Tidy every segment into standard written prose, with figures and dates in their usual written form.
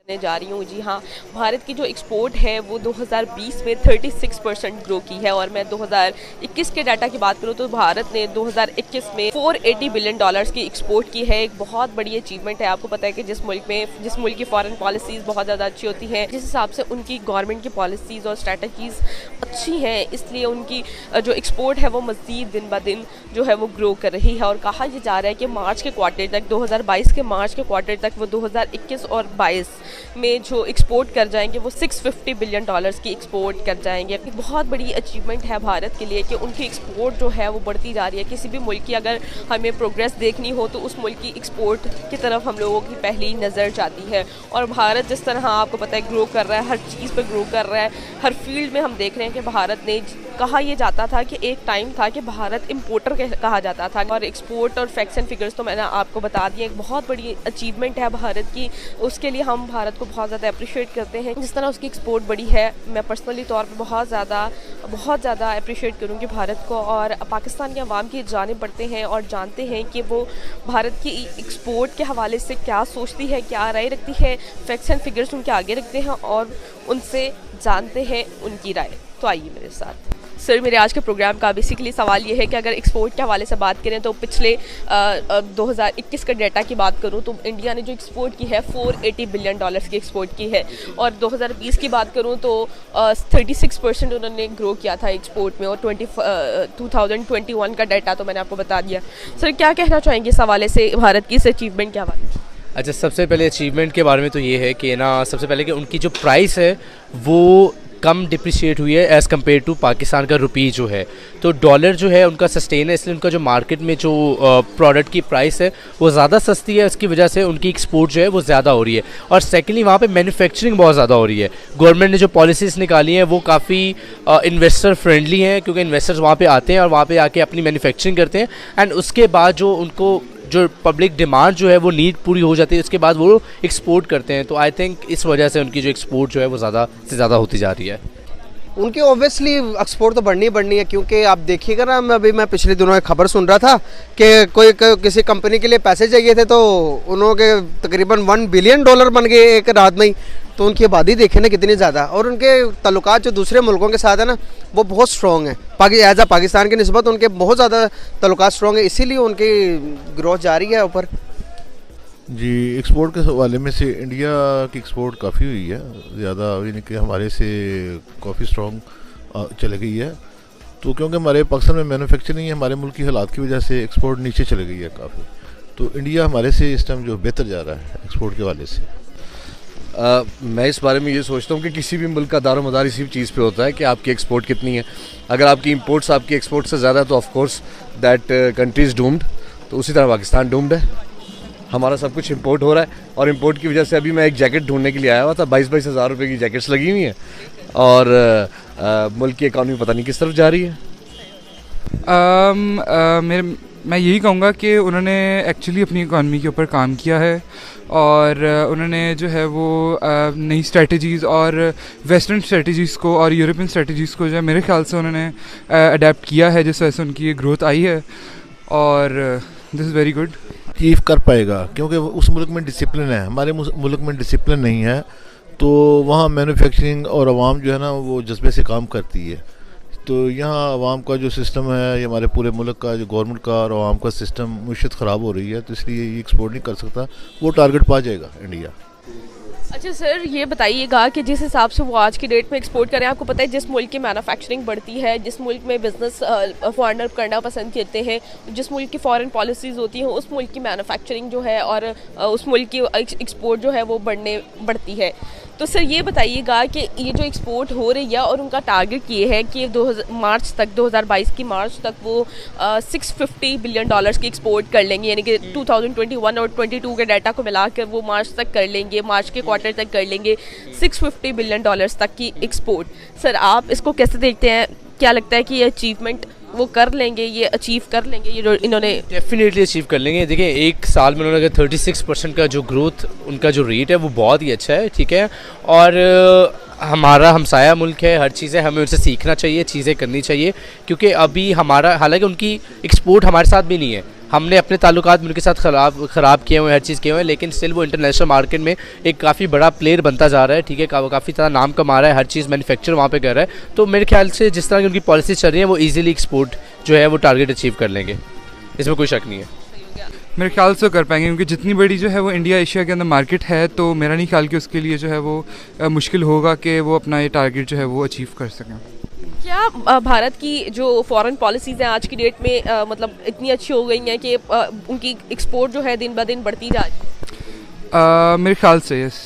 करने जा रही हूँ। जी हाँ, भारत की जो एक्सपोर्ट है वो 2020 में 36% ग्रो की है और मैं 2021 के डाटा की बात करूँ तो भारत ने 2021 में 480 बिलियन डॉलर्स की एक्सपोर्ट की है। एक बहुत बड़ी अचीवमेंट है। आपको पता है कि जिस मुल्क की फॉरेन पॉलिसीज़ बहुत ज़्यादा अच्छी होती हैं, जिस हिसाब से उनकी गवर्नमेंट की पॉलिसीज़ और स्ट्रेटजीज़ अच्छी हैं, इसलिए उनकी जो एक्सपोर्ट है वो मज़ीद दिन ब दिन जो है वो ग्रो कर रही है। और कहा यह जा रहा है कि मार्च के क्वार्टर तक, 2022 के मार्च के क्वार्टर तक वो 2021 और 22 में जो एक्सपोर्ट कर जाएंगे वो 650 बिलियन डॉलर्स की एक्सपोर्ट कर जाएंगे। एक बहुत बड़ी अचीवमेंट है भारत के लिए कि उनकी एक्सपोर्ट जो है वो बढ़ती जा रही है। किसी भी मुल्क की अगर हमें प्रोग्रेस देखनी हो तो उस मुल्क की एक्सपोर्ट की तरफ हम लोगों की पहली नज़र जाती है। और भारत जिस तरह आपको पता है ग्रो कर रहा है, हर चीज़ पर ग्रो कर रहा है, हर फील्ड में हम देख रहे हैं कि भारत ने कहा यह जाता था कि एक टाइम था कि भारत इंपोर्टर कहा जाता था। और एक्सपोर्ट और फैक्ट्स एंड फिगर्स तो मैंने आपको बता दिए। एक बहुत बड़ी अचीवमेंट है भारत की, उसके लिए हम भारत को बहुत ज़्यादा अप्रिशिएट करते हैं। जिस तरह उसकी एक्सपोर्ट बढ़ी है, मैं पर्सनली तौर पर बहुत ज़्यादा अप्रिशिएट करूँगी भारत को। और पाकिस्तान के अवाम की जानिब बढ़ते हैं और जानते हैं कि वो भारत की एक्सपोर्ट के हवाले से क्या सोचती है, क्या राय रखती है। फैक्ट्स एंड फिगर्स उनके आगे रखते हैं और उनसे जानते हैं उनकी राय। तो आइए मेरे साथ। सर, मेरे आज के प्रोग्राम का बेसिकली सवाल ये है कि अगर एक्सपोर्ट के हवाले से बात करें तो पिछले 2021 का डाटा की बात करूं तो इंडिया ने जो एक्सपोर्ट की है 480 बिलियन डॉलर्स की एक्सपोर्ट की है। और 2020 की बात करूं तो 36% उन्होंने ग्रो किया था एक्सपोर्ट में। और 2021 का डाटा तो मैंने आपको बता दिया। सर, क्या कहना चाहेंगे इस हवाले से, भारत की इस अचीवमेंट के हवाले से? अच्छा, सबसे पहले अचीवमेंट के बारे में तो ये है कि ना, सबसे पहले कि उनकी जो प्राइस है वो कम डिप्रिशिएट हुई है एज़ कम्पेयर टू पाकिस्तान का रुपी जो है। तो डॉलर जो है उनका सस्टेन है, इसलिए उनका जो मार्केट में जो प्रोडक्ट की प्राइस है वो ज़्यादा सस्ती है। इसकी वजह से उनकी एक्सपोर्ट जो है वो ज़्यादा हो रही है। और सेकेंडली वहाँ पे मैन्युफैक्चरिंग बहुत ज़्यादा हो रही है। गवर्नमेंट ने जो पॉलिसीज़ निकाली हैं वो काफ़ी इन्वेस्टर फ्रेंडली हैं, क्योंकि इन्वेस्टर्स वहाँ पर आते हैं और वहाँ पर आके अपनी मैन्युफैक्चरिंग करते हैं। एंड उसके बाद जो उनको जो पब्लिक डिमांड जो है वो नीड पूरी हो जाती है, उसके बाद वो एक्सपोर्ट करते हैं। तो आई थिंक इस वजह से उनकी जो एक्सपोर्ट जो है वो ज़्यादा से ज़्यादा होती जा रही है। उनकी ऑब्वियसली एक्सपोर्ट तो बढ़नी है, क्योंकि आप देखिएगा ना, मैं पिछले दिनों एक खबर सुन रहा था कि किसी कंपनी के लिए पैसे चाहिए थे तो उन्होंने तकरीबन $1 बिलियन बन गए एक रात में ही। तो उनकी आबादी देखें ना कितनी ज़्यादा, और उनके ताल्लुकात जो दूसरे मुल्कों के साथ है ना वो बहुत स्ट्रॉन्ग है। एज आ पाकिस्तान की निस्बत उनके बहुत ज़्यादा ताल्लुकात स्ट्रॉन्ग है, इसीलिए उनकी ग्रोथ जारी है ऊपर। जी, एक्सपोर्ट के हवाले में से इंडिया की एक्सपोर्ट काफ़ी हुई है ज़्यादा, यानी कि हमारे से काफ़ी स्ट्रॉन्ग चली गई है। तो क्योंकि हमारे पाकिस्तान में मैन्युफैक्चरिंग है, हमारे मुल्क की हालात की वजह से एक्सपोर्ट नीचे चली गई है काफ़ी। तो इंडिया हमारे से इस टाइम जो बेहतर जा रहा है एक्सपोर्ट के हवाले से। मैं इस बारे में ये सोचता हूँ कि किसी भी मुल्क का दारोमदार इसी चीज़ पे होता है कि आपकी एक्सपोर्ट कितनी है। अगर आपकी इंपोर्ट्स आपकी एक्सपोर्ट से ज़्यादा है तो of course that country is doomed. तो उसी तरह पाकिस्तान डूम्ड है। हमारा सब कुछ इंपोर्ट हो रहा है और इंपोर्ट की वजह से अभी मैं एक जैकेट ढूंढने के लिए आया हुआ था, 22-22 हज़ार रुपये की जैकेट्स लगी हुई हैं और मुल्क की इकॉनमी पता नहीं किस तरफ जा रही है। मैं यही कहूँगा कि उन्होंने एक्चुअली अपनी इकॉनमी के ऊपर काम किया है और उन्होंने जो है वो नई स्ट्रेटजीज़ और वेस्टर्न स्ट्रेटजीज़ को और यूरोपियन स्ट्रेटजीज़ को जो है मेरे ख्याल से उन्होंने अडेप्ट किया है, जिस वजह से उनकी ग्रोथ आई है। और this is very good. Achieve कर पाएगा क्योंकि उस मुल्क में डिसिप्लिन है, हमारे मुल्क में डिसिप्लिन नहीं है। तो वहाँ मैन्युफैक्चरिंग और आवाम जो है ना वो जज्बे से काम करती है। तो यहाँ आवाम का जो सिस्टम है, ये हमारे पूरे मुल्क का जो गवर्नमेंट का और आवाम का सिस्टम मुश्किल ख़राब हो रही है, तो इसलिए ये एक्सपोर्ट नहीं कर सकता। वो टारगेट पा जाएगा इंडिया। अच्छा सर, ये बताइएगा कि जिस हिसाब से वो आज की डेट में एक्सपोर्ट करें, आपको पता है जिस मुल्क की मैन्युफैक्चरिंग बढ़ती है, जिस मुल्क में बिजनेस फॉरेनर करना पसंद करते हैं, जिस मुल्क की फॉरेन पॉलिसीज़ होती हैं, उस मुल्क की मैन्युफैक्चरिंग जो है और उस मुल्क की एक्सपोर्ट जो है वो बढ़ती है। तो सर ये बताइएगा कि ये जो एक्सपोर्ट हो रही है और उनका टारगेट ये है कि 2022 की मार्च तक वो 650 बिलियन डॉलर्स की एक्सपोर्ट कर लेंगे, यानी कि 2021 और 22 के डाटा को मिलाकर वो मार्च तक कर लेंगे, मार्च के क्वार्टर तक कर लेंगे 650 बिलियन डॉलर्स तक की एक्सपोर्ट। सर आप इसको कैसे देखते हैं? क्या लगता है कि ये अचीवमेंट वो कर लेंगे, ये अचीव कर लेंगे, ये जो इन्होंने? डेफिनेटली अचीव कर लेंगे। देखिए, एक साल में उन्होंने 36% का जो ग्रोथ उनका जो रेट है वो बहुत ही अच्छा है, ठीक है। और हमारा हमसाया मुल्क है, हर चीज़ें हमें उनसे सीखना चाहिए, चीज़ें करनी चाहिए, क्योंकि अभी हमारा, हालांकि उनकी एक्सपोर्ट हमारे साथ भी नहीं है, हमने अपने ताल्लुकात उनके साथ ख़राब किए हुए हैं, हर चीज़ किए हुए हैं, लेकिन स्टिल वो इंटरनेशनल मार्केट में एक काफ़ी बड़ा प्लेयर बनता जा रहा है, ठीक है, काफ़ी ज़्यादा नाम कमा रहा है, हर चीज़ मैन्युफैक्चर वहाँ पे कर रहा है। तो मेरे ख्याल से जिस तरह की उनकी पॉलिसी चल रही है वो ईजिली एक्सपोर्ट जो है वो टारगेट अचीव कर लेंगे, इसमें कोई शक नहीं है। मेरे ख्याल से कर पाएंगे, क्योंकि जितनी बड़ी जो है वो इंडिया एशिया के अंदर मार्केट है, तो मेरा नहीं ख्याल कि उसके लिए जो है वो मुश्किल होगा कि वो अपना ये टारगेट जो है वो अचीव कर सकें। क्या भारत की जो फॉरेन पॉलिसीज़ हैं आज की डेट में मतलब इतनी अच्छी हो गई हैं कि उनकी एक्सपोर्ट जो है दिन ब दिन बढ़ती जा रही है? मेरे ख्याल से यस,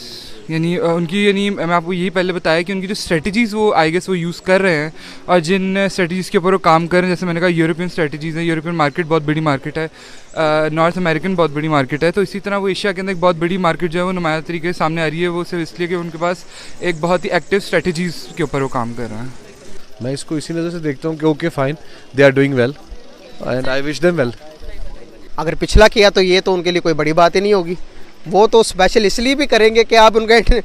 यानी उनकी मैं आपको यही पहले बताया कि उनकी जो स्ट्रेटजीज़ वो आई गेस वो यूज़ कर रहे हैं, और जिन स्ट्रेटजीज़ के ऊपर वो काम कर रहे हैं, जैसे मैंने कहा यूरोपियन स्ट्रेटजीज़ हैं, यूरोपियन मार्केट बहुत बड़ी मार्केट है, नॉर्थ अमेरिकन बहुत बड़ी मार्केट है, तो इसी तरह वो एशिया के अंदर एक बहुत बड़ी मार्केट जो है वो नुमाया तरीके से सामने आ रही है। वो सिर्फ इसलिए कि उनके पास एक बहुत ही एक्टिव स्ट्रेटजीज़ के ऊपर वो काम कर रहे हैं। मैं इसको इसी नज़र से देखता हूँ कि okay fine, they are doing well and I wish them well. अगर पिछला किया तो ये तो उनके लिए कोई बड़ी बात ही नहीं होगी, वो तो स्पेशल इसलिए भी करेंगे कि आप उनका